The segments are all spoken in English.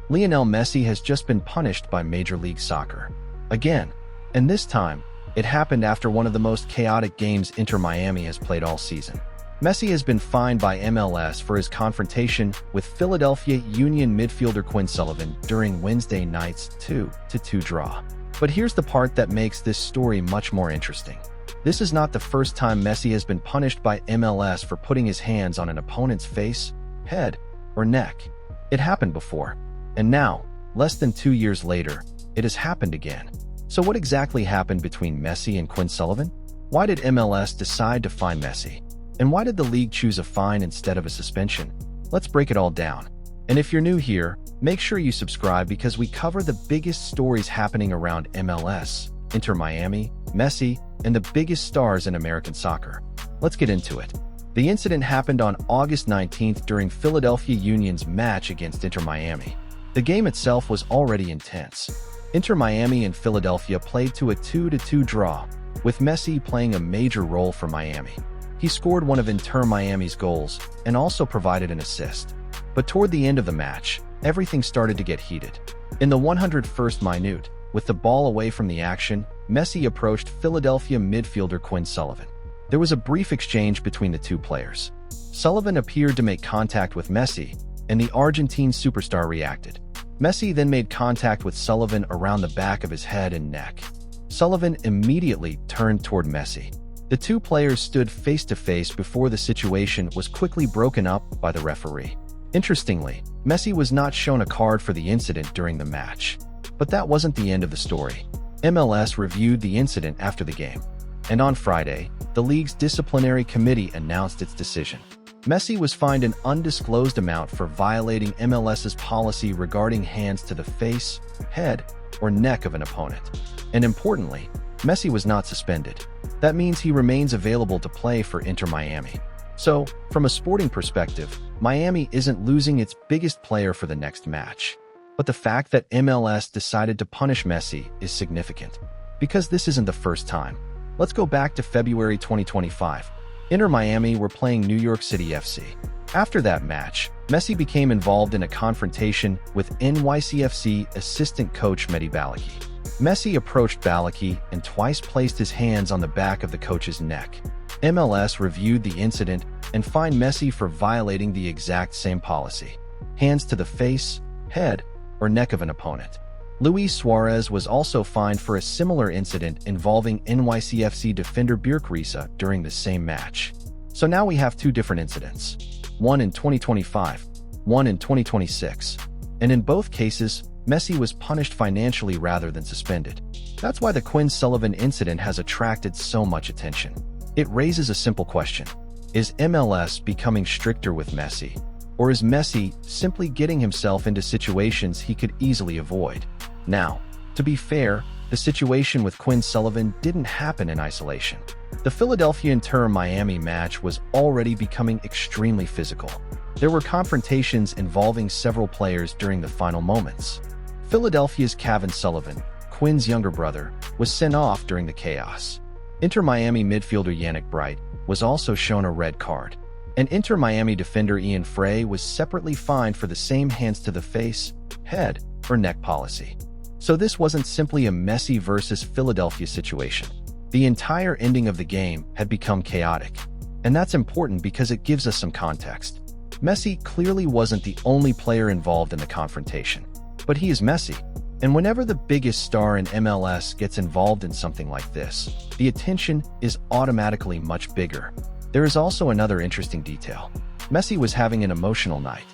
Lionel Messi has just been punished by Major League Soccer. Again. And this time, it happened after one of the most chaotic games Inter Miami has played all season. Messi has been fined by MLS for his confrontation with Philadelphia Union midfielder Quinn Sullivan during Wednesday night's 2-2 draw. But here's the part that makes this story much more interesting. This is not the first time Messi has been punished by MLS for putting his hands on an opponent's face, head, or neck. It happened before. And now, less than 2 years later, it has happened again. So what exactly happened between Messi and Quinn Sullivan? Why did MLS decide to fine Messi? And why did the league choose a fine instead of a suspension? Let's break it all down. And if you're new here, make sure you subscribe because we cover the biggest stories happening around MLS, Inter Miami, Messi, and the biggest stars in American soccer. Let's get into it. The incident happened on August 19th during Philadelphia Union's match against Inter Miami. The game itself was already intense. Inter Miami and Philadelphia played to a 2-2 draw, with Messi playing a major role for Miami. He scored one of Inter Miami's goals and also provided an assist. But toward the end of the match, everything started to get heated. In the 101st minute, with the ball away from the action, Messi approached Philadelphia midfielder Quinn Sullivan. There was a brief exchange between the two players. Sullivan appeared to make contact with Messi, and the Argentine superstar reacted. Messi then made contact with Sullivan around the back of his head and neck. Sullivan immediately turned toward Messi. The two players stood face to face before the situation was quickly broken up by the referee. Interestingly, Messi was not shown a card for the incident during the match. But that wasn't the end of the story. MLS reviewed the incident after the game. And on Friday, the league's disciplinary committee announced its decision. Messi was fined an undisclosed amount for violating MLS's policy regarding hands to the face, head, or neck of an opponent. And importantly, Messi was not suspended. That means he remains available to play for Inter Miami. So, from a sporting perspective, Miami isn't losing its biggest player for the next match. But the fact that MLS decided to punish Messi is significant. Because this isn't the first time. Let's go back to February 2025. Inter Miami were playing New York City FC. After that match, Messi became involved in a confrontation with NYCFC assistant coach Mehdi Ballouchy. Messi approached Ballouchy and twice placed his hands on the back of the coach's neck. MLS reviewed the incident and fined Messi for violating the exact same policy. Hands to the face, head, or neck of an opponent. Luis Suarez was also fined for a similar incident involving NYCFC defender Birkrisa during the same match. So now we have two different incidents. One in 2025, one in 2026. And in both cases, Messi was punished financially rather than suspended. That's why the Quinn Sullivan incident has attracted so much attention. It raises a simple question. Is MLS becoming stricter with Messi? Or is Messi simply getting himself into situations he could easily avoid? Now, to be fair, the situation with Quinn Sullivan didn't happen in isolation. The Philadelphia Inter Miami match was already becoming extremely physical. There were confrontations involving several players during the final moments. Philadelphia's Kevin Sullivan, Quinn's younger brother, was sent off during the chaos. Inter Miami midfielder Yannick Bright was also shown a red card. And Inter Miami defender Ian Frey was separately fined for the same hands to the face, head, or neck policy. So this wasn't simply a Messi versus Philadelphia situation. The entire ending of the game had become chaotic. And that's important because it gives us some context. Messi clearly wasn't the only player involved in the confrontation. But he is Messi. And whenever the biggest star in MLS gets involved in something like this, the attention is automatically much bigger. There is also another interesting detail. Messi was having an emotional night.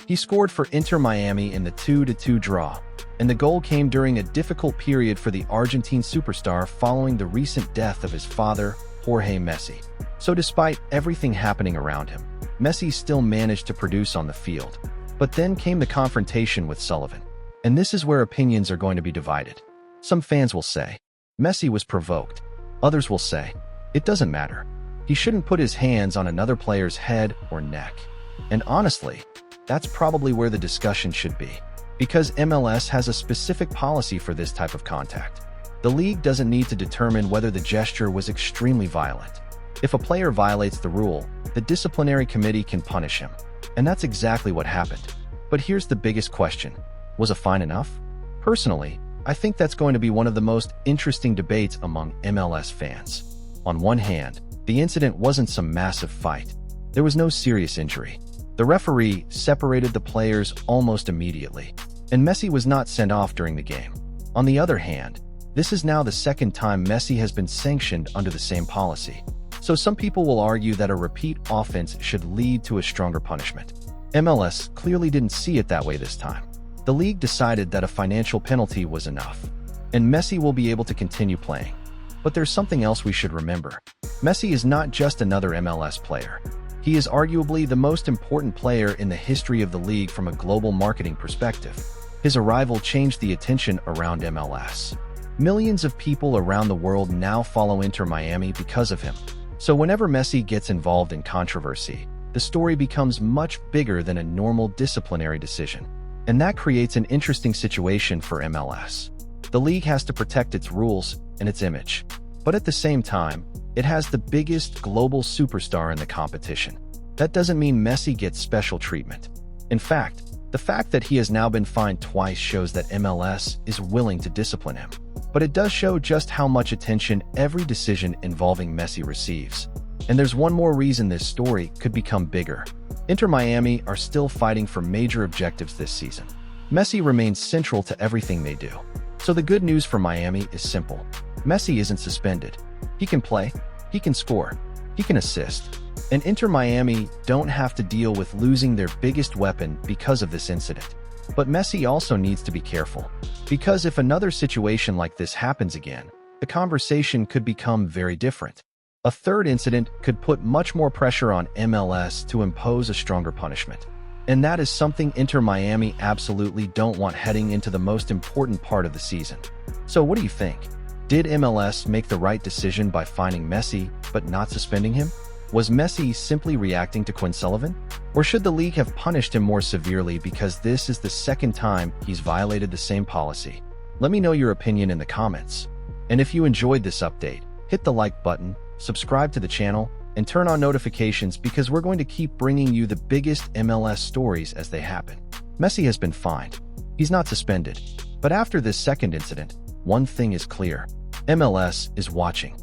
He scored for Inter Miami in the 2-2 draw, and the goal came during a difficult period for the Argentine superstar following the recent death of his father, Jorge Messi. So despite everything happening around him, Messi still managed to produce on the field. But then came the confrontation with Sullivan. And this is where opinions are going to be divided. Some fans will say, Messi was provoked. Others will say, it doesn't matter. He shouldn't put his hands on another player's head or neck. And honestly, that's probably where the discussion should be. Because MLS has a specific policy for this type of contact. The league doesn't need to determine whether the gesture was extremely violent. If a player violates the rule, the disciplinary committee can punish him. And that's exactly what happened. But here's the biggest question. Was a fine enough? Personally, I think that's going to be one of the most interesting debates among MLS fans. On one hand, the incident wasn't some massive fight. There was no serious injury. The referee separated the players almost immediately, and Messi was not sent off during the game. On the other hand, this is now the second time Messi has been sanctioned under the same policy. So some people will argue that a repeat offense should lead to a stronger punishment. MLS clearly didn't see it that way this time. The league decided that a financial penalty was enough, and Messi will be able to continue playing. But there's something else we should remember. Messi is not just another MLS player. He is arguably the most important player in the history of the league from a global marketing perspective. His arrival changed the attention around MLS. Millions of people around the world now follow Inter Miami because of him. So whenever Messi gets involved in controversy, the story becomes much bigger than a normal disciplinary decision. And that creates an interesting situation for MLS. The league has to protect its rules and its image. But at the same time, it has the biggest global superstar in the competition. That doesn't mean Messi gets special treatment. In fact, the fact that he has now been fined twice shows that MLS is willing to discipline him. But it does show just how much attention every decision involving Messi receives. And there's one more reason this story could become bigger. Inter Miami are still fighting for major objectives this season. Messi remains central to everything they do. So the good news for Miami is simple. Messi isn't suspended. He can play, he can score, he can assist. And Inter Miami don't have to deal with losing their biggest weapon because of this incident. But Messi also needs to be careful. Because if another situation like this happens again, the conversation could become very different. A third incident could put much more pressure on MLS to impose a stronger punishment. And that is something Inter Miami absolutely don't want heading into the most important part of the season. So what do you think? Did MLS make the right decision by fining Messi but not suspending him? Was Messi simply reacting to Quinn Sullivan? Or should the league have punished him more severely because this is the second time he's violated the same policy? Let me know your opinion in the comments. And if you enjoyed this update, hit the like button, subscribe to the channel, and turn on notifications because we're going to keep bringing you the biggest MLS stories as they happen. Messi has been fined. He's not suspended. But after this second incident, one thing is clear. MLS is watching.